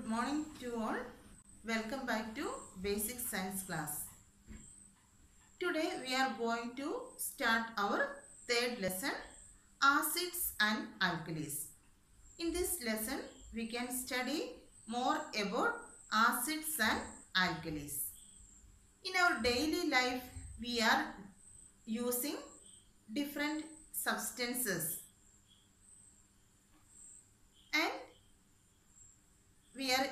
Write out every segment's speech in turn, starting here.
Good morning to all. Welcome back to Basic Science class. Today we are going to start our third lesson, Acids and Alkalis. In this lesson we can study more about acids and alkalis. In our daily life we are using different substances and we are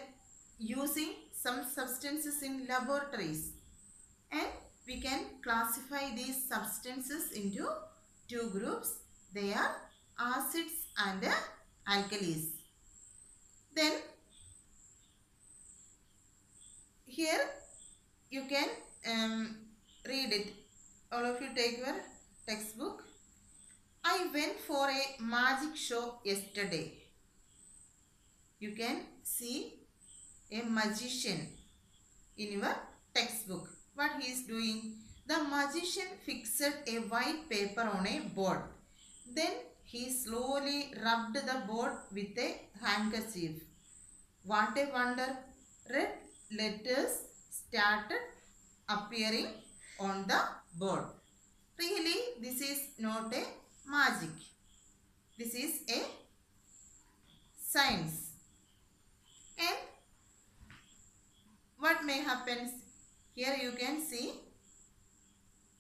using some substances in laboratories, and we can classify these substances into two groups. They are acids and alkalis. Then here you can read it. All of you take your textbook. I went for a magic show yesterday. You can see a magician in your textbook. What he is doing? The magician fixed a white paper on a board. Then he slowly rubbed the board with a handkerchief. What a wonder! Red letters started appearing on the board. Really, this is not a magic. This is a science. And what may happen? Here you can see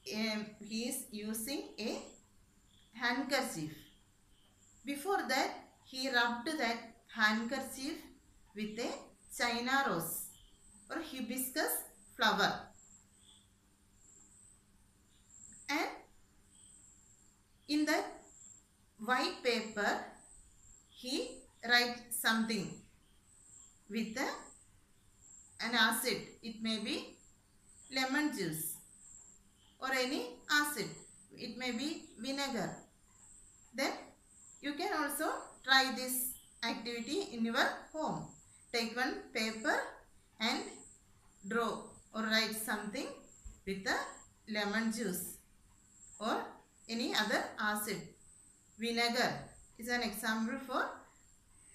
he is using a handkerchief. Before that he rubbed that handkerchief with a China rose or hibiscus flower, and in that white paper he write something with an acid. It may be lemon juice or any acid. It may be vinegar. Then you can also try this activity in your home. Take one paper and draw or write something with a lemon juice or any other acid. Vinegar is an example for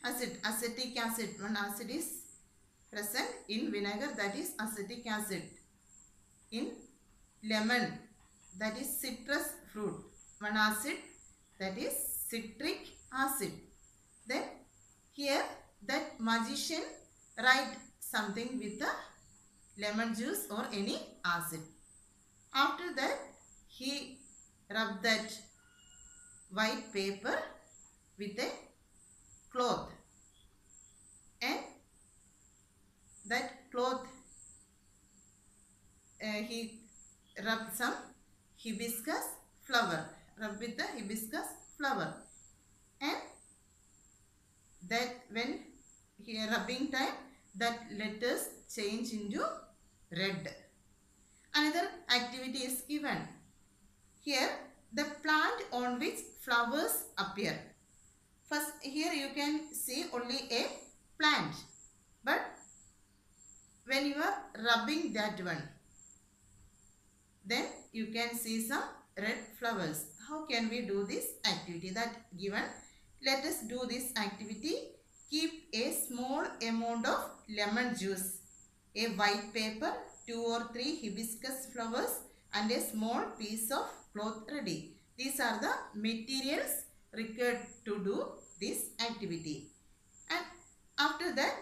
acid. Acetic acid. One acid is present in vinegar, that is acetic acid. In lemon, that is citrus fruit. One acid, that is citric acid. Then here that magician write something with the lemon juice or any acid. After that he rubbed that white paper with a cloth, and that cloth he rubbed some hibiscus flower, rub with the hibiscus flower, and that when here rubbing time that letters change into red. Another activity is given. Here the plant on which flowers appear. First here you can see only a plant, but when you are rubbing that one, then you can see some red flowers. How can we do this activity? That given. Let us do this activity. Keep a small amount of lemon juice, a white paper, 2 or 3 hibiscus flowers, and a small piece of cloth ready. These are the materials required to do this activity. And after that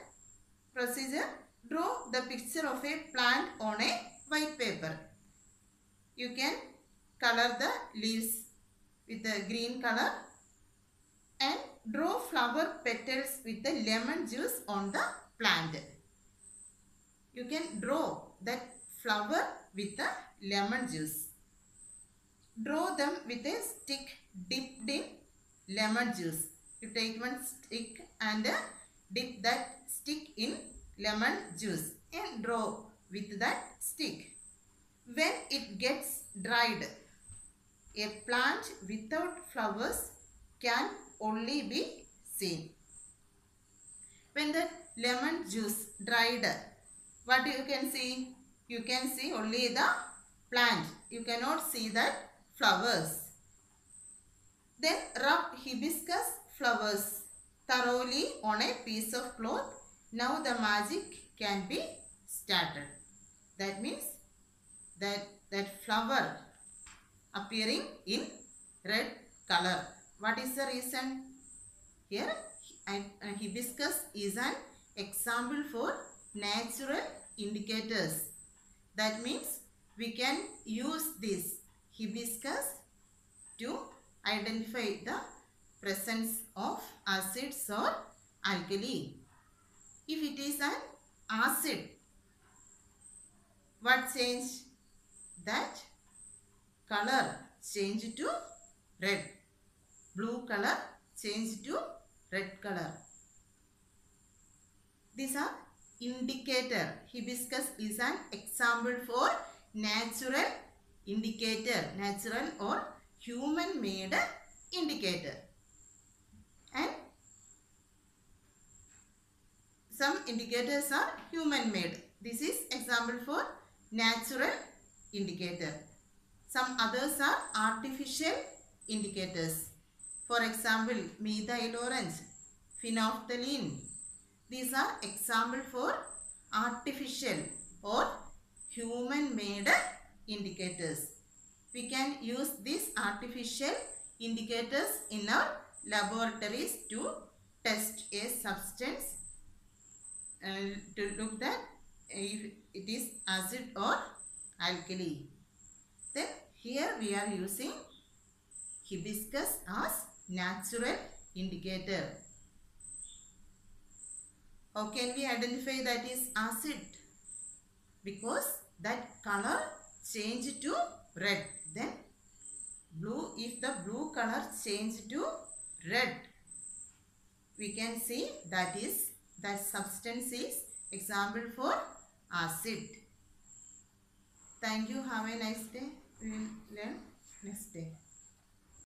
procedure, draw the picture of a plant on a white paper. You can color the leaves with a green color and draw flower petals with the lemon juice on the plant. You can draw that flower with the lemon juice. Draw them with a stick dipped in lemon juice. You take one stick and dip that stick in lemon juice and draw with that stick. When it gets dried, a plant without flowers can only be seen. When the lemon juice dried, what you can see? You can see only the plant. You cannot see that flowers. Then rub hibiscus flowers thoroughly on a piece of cloth Now the magic can be started. That means that flower appearing in red color. What is the reason? Here hibiscus is an example for natural indicators. That means we can use this hibiscus to identify the presence of acids or alkali. If it is an acid, what change? That color change to red. Blue color change to red color. These are indicator. Hibiscus is an example for natural indicator, natural or human made indicator. And some indicators are human made. This is example for natural indicator. Some others are artificial indicators. For example, methyl orange, phenolphthalein. These are example for artificial or human made indicators. We can use these artificial indicators in our laboratories to test a substance to look that if it is acid or alkali. Then here we are using hibiscus as natural indicator. How can we identify that is acid? Because that color change to red. Then blue, if the blue color change to red, we can see that substance is example for acid. Thank you. Have a nice day. We will learn